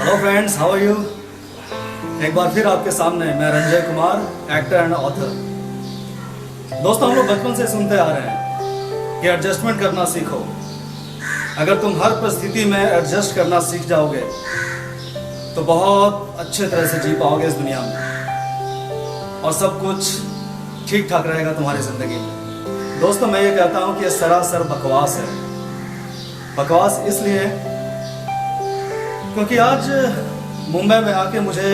Hello friends, how are you. एक बार फिर आपके सामने मैं Ranjay Kumar, actor and author. दोस्तों, हम लोग बचपन से सुनते आ रहे हैं कि एडजस्टमेंट करना सीखो। अगर तुम हर परिस्थिति में एडजस्ट करना सीख जाओगे तो बहुत अच्छे तरह से जी पाओगे इस दुनिया में और सब कुछ ठीक ठाक रहेगा तुम्हारी ज़िंदगी में। दोस्तों, मैं ये कहता हूँ कि ये सरासर बकवास है। बकवास इसलिए क्योंकि आज मुंबई में आके मुझे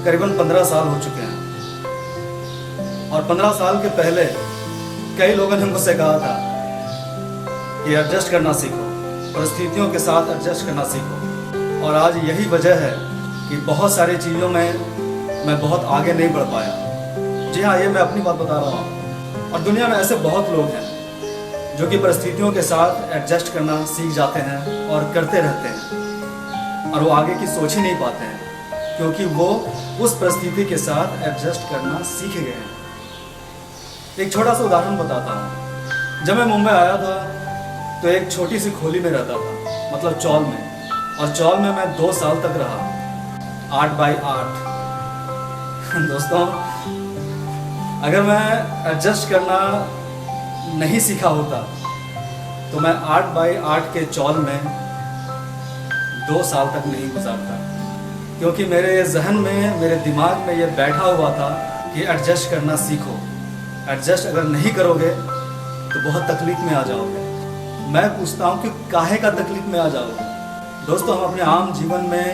करीबन 15 साल हो चुके हैं और 15 साल के पहले कई लोगों ने मुझसे कहा था कि एडजस्ट करना सीखो, परिस्थितियों के साथ एडजस्ट करना सीखो। और आज यही वजह है कि बहुत सारी चीज़ों में मैं बहुत आगे नहीं बढ़ पाया। जी हाँ, ये मैं अपनी बात बता रहा हूँ। और दुनिया में ऐसे बहुत लोग हैं जो कि परिस्थितियों के साथ एडजस्ट करना सीख जाते हैं और करते रहते हैं और वो आगे की सोच ही नहीं पाते हैं क्योंकि वो उस परिस्थिति के साथ एडजस्ट करना सीख गए हैं। एक छोटा सा उदाहरण बताता हूँ। जब मैं मुंबई आया था तो एक छोटी सी खोली में रहता था, मतलब चौल में। और चौल में मैं 2 साल तक रहा, 8 बाई 8। दोस्तों, अगर मैं एडजस्ट करना नहीं सीखा होता तो मैं 8 बाई 8 के चौल में 2 साल तक नहीं गुजारता, क्योंकि मेरे जहन में, मेरे दिमाग में ये बैठा हुआ था कि एडजस्ट करना सीखो। एडजस्ट अगर नहीं करोगे तो बहुत तकलीफ में आ जाओगे। मैं पूछता हूँ कि काहे का तकलीफ में आ जाओगे। दोस्तों, हम अपने आम जीवन में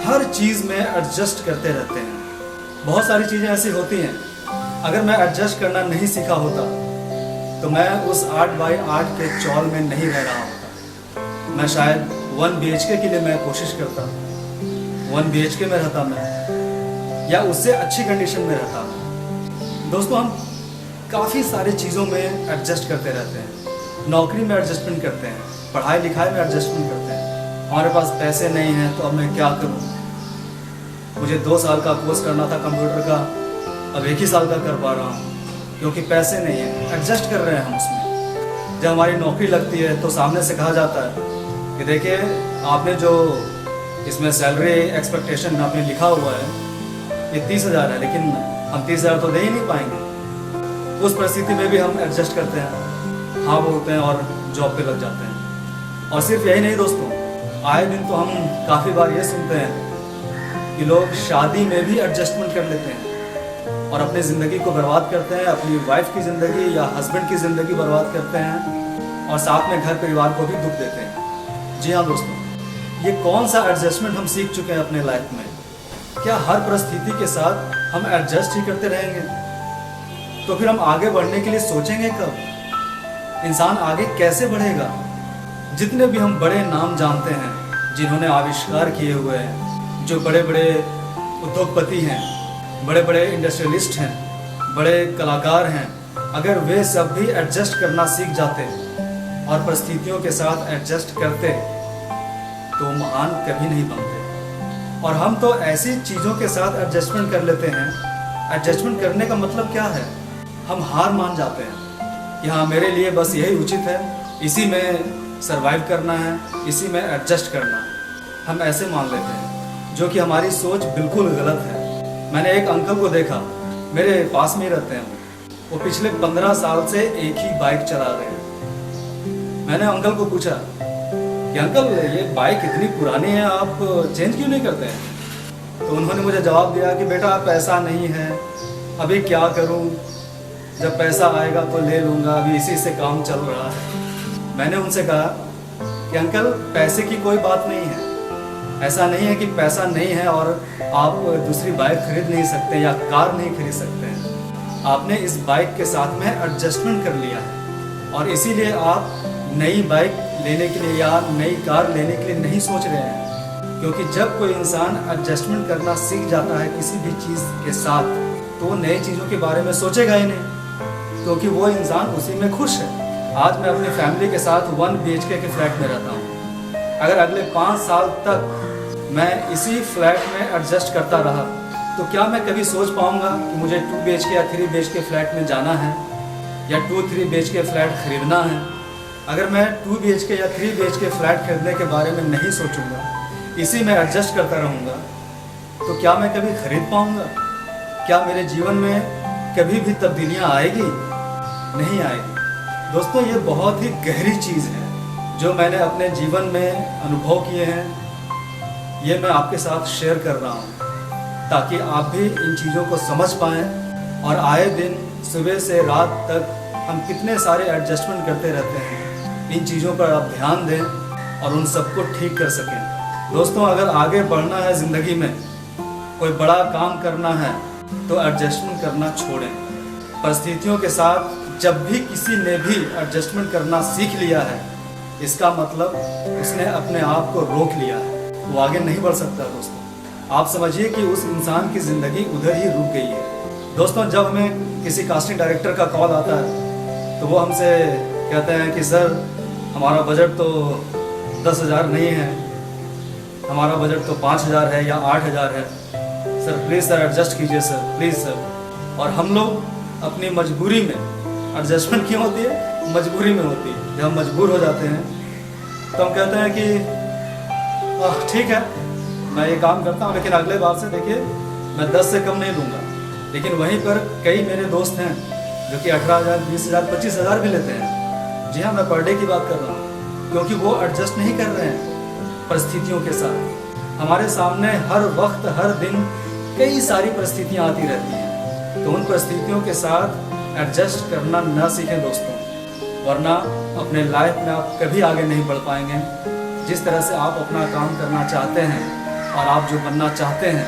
हर चीज़ में एडजस्ट करते रहते हैं। बहुत सारी चीज़ें ऐसी होती हैं, अगर मैं एडजस्ट करना नहीं सीखा होता तो मैं उस 8 बाई 8 के चौल में नहीं रह रहा होता। मैं शायद 1 BHK के लिए मैं कोशिश करता, 1 BHK में रहता मैं, या उससे अच्छी कंडीशन में रहता मैं। दोस्तों, हम काफ़ी सारी चीज़ों में एडजस्ट करते रहते हैं। नौकरी में एडजस्टमेंट करते हैं, पढ़ाई लिखाई में एडजस्टमेंट करते हैं। हमारे पास पैसे नहीं हैं तो अब मैं क्या करूं। मुझे 2 साल का कोर्स करना था कंप्यूटर का, अब 1 ही साल का कर पा रहा हूँ क्योंकि पैसे नहीं हैं। एडजस्ट कर रहे हैं हम उसमें। जब हमारी नौकरी लगती है तो सामने से कहा जाता है कि देखिए, आपने जो इसमें सैलरी एक्सपेक्टेशन आपने लिखा हुआ है ये 30,000 है, लेकिन हम 30,000 तो दे ही नहीं पाएंगे। उस परिस्थिति में भी हम एडजस्ट करते हैं, हाँ बोलते हैं और जॉब पे लग जाते हैं। और सिर्फ यही नहीं दोस्तों, आए दिन तो हम काफ़ी बार ये सुनते हैं कि लोग शादी में भी एडजस्टमेंट कर लेते हैं और अपनी ज़िंदगी को बर्बाद करते हैं, अपनी वाइफ की ज़िंदगी या हस्बैंड की ज़िंदगी बर्बाद करते हैं और साथ में घर परिवार को भी दुख देते हैं। जी हाँ दोस्तों, ये कौन सा एडजस्टमेंट हम सीख चुके हैं अपने लाइफ में। क्या हर परिस्थिति के साथ हम एडजस्ट ही करते रहेंगे? तो फिर हम आगे बढ़ने के लिए सोचेंगे कब? इंसान आगे कैसे बढ़ेगा? जितने भी हम बड़े नाम जानते हैं जिन्होंने आविष्कार किए हुए हैं, जो बड़े बड़े उद्योगपति हैं, बड़े बड़े इंडस्ट्रियलिस्ट हैं, बड़े कलाकार हैं, अगर वे सब भी एडजस्ट करना सीख जाते और परिस्थितियों के साथ एडजस्ट करते तो महान कभी नहीं बनते। और हम तो ऐसी चीज़ों के साथ एडजस्टमेंट कर लेते हैं। एडजस्टमेंट करने का मतलब क्या है? हम हार मान जाते हैं कि हाँ, मेरे लिए बस यही उचित है, इसी में सरवाइव करना है, इसी में एडजस्ट करना है। हम ऐसे मान लेते हैं, जो कि हमारी सोच बिल्कुल गलत है। मैंने एक अंकल को देखा, मेरे पास में ही रहते हैं। वो पिछले 15 साल से एक ही बाइक चला रहे हैं। मैंने अंकल को पूछा कि अंकल, ये बाइक इतनी पुरानी है, आप चेंज क्यों नहीं करते हैं? तो उन्होंने मुझे जवाब दिया कि बेटा, पैसा नहीं है, अभी क्या करूं, जब पैसा आएगा तो ले लूँगा, अभी इसी से काम चल रहा है। मैंने उनसे कहा कि अंकल, पैसे की कोई बात नहीं है। ऐसा नहीं है कि पैसा नहीं है और आप दूसरी बाइक खरीद नहीं सकते या कार नहीं खरीद सकते हैं। आपने इस बाइक के साथ में एडजस्टमेंट कर लिया है और इसीलिए आप नई बाइक लेने के लिए या नई कार लेने के लिए नहीं सोच रहे हैं। क्योंकि जब कोई इंसान एडजस्टमेंट करना सीख जाता है किसी भी चीज़ के साथ, तो वो नई चीज़ों के बारे में सोचेगा ही नहीं, क्योंकि वो इंसान उसी में खुश है। आज मैं अपनी फैमिली के साथ 1 BHK के फ्लैट में रहता हूँ। अगर अगले 5 साल तक मैं इसी फ्लैट में एडजस्ट करता रहा तो क्या मैं कभी सोच पाऊँगा कि मुझे 2 BHK या 3 BHK फ्लैट में जाना है या 2-3 BHK फ्लैट खरीदना है? अगर मैं 2 BHK या 3 BHK फ्लैट खरीदने के बारे में नहीं सोचूंगा इसी में एडजस्ट करता रहूँगा तो क्या मैं कभी खरीद पाऊँगा? क्या मेरे जीवन में कभी भी तब्दीलियाँ आएगी? नहीं आएगी। दोस्तों, ये बहुत ही गहरी चीज़ है जो मैंने अपने जीवन में अनुभव किए हैं। ये मैं आपके साथ शेयर कर रहा हूँ ताकि आप भी इन चीज़ों को समझ पाएँ और आए दिन सुबह से रात तक हम कितने सारे एडजस्टमेंट करते रहते हैं, इन चीज़ों पर आप ध्यान दें और उन सबको ठीक कर सकें। दोस्तों, अगर आगे बढ़ना है ज़िंदगी में, कोई बड़ा काम करना है तो एडजस्टमेंट करना छोड़ें। परिस्थितियों के साथ जब भी किसी ने भी एडजस्टमेंट करना सीख लिया है, इसका मतलब उसने अपने आप को रोक लिया है, वो आगे नहीं बढ़ सकता। दोस्तों, आप समझिए कि उस इंसान की ज़िंदगी उधर ही रुक गई है। दोस्तों, जब हमें किसी कास्टिंग डायरेक्टर का कॉल आता है तो वो हमसे कहते हैं कि सर, हमारा बजट तो 10,000 नहीं है, हमारा बजट तो 5,000 है या 8,000 है, सर प्लीज़ सर एडजस्ट कीजिए सर, प्लीज़ सर। और हम लोग अपनी मजबूरी में, एडजस्टमेंट क्यों होती है? मजबूरी में होती है। जब हम मजबूर हो जाते हैं तो हम कहते हैं कि ठीक है, मैं ये काम करता हूँ, लेकिन अगले बार से देखिए मैं 10 से कम नहीं लूँगा। लेकिन वहीं पर कई मेरे दोस्त हैं जो कि 18,000, 20,000, 25,000 भी लेते हैं। जी हाँ, मैं पर डे की बात कर रहा हूँ, क्योंकि वो एडजस्ट नहीं कर रहे हैं परिस्थितियों के साथ। हमारे सामने हर वक्त, हर दिन कई सारी परिस्थितियाँ आती रहती हैं, तो उन परिस्थितियों के साथ एडजस्ट करना ना सीखें दोस्तों, वरना अपने लाइफ में आप कभी आगे नहीं बढ़ पाएंगे। जिस तरह से आप अपना काम करना चाहते हैं और आप जो बनना चाहते हैं,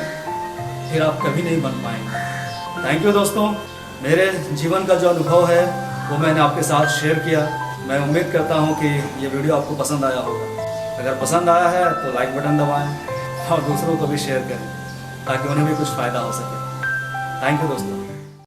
फिर आप कभी नहीं बन पाएंगे। थैंक यू दोस्तों, मेरे जीवन का जो अनुभव है वो मैंने आपके साथ शेयर किया। मैं उम्मीद करता हूँ कि ये वीडियो आपको पसंद आया होगा। अगर पसंद आया है तो लाइक बटन दबाएं और दूसरों को भी शेयर करें ताकि उन्हें भी कुछ फ़ायदा हो सके। थैंक यू दोस्तों।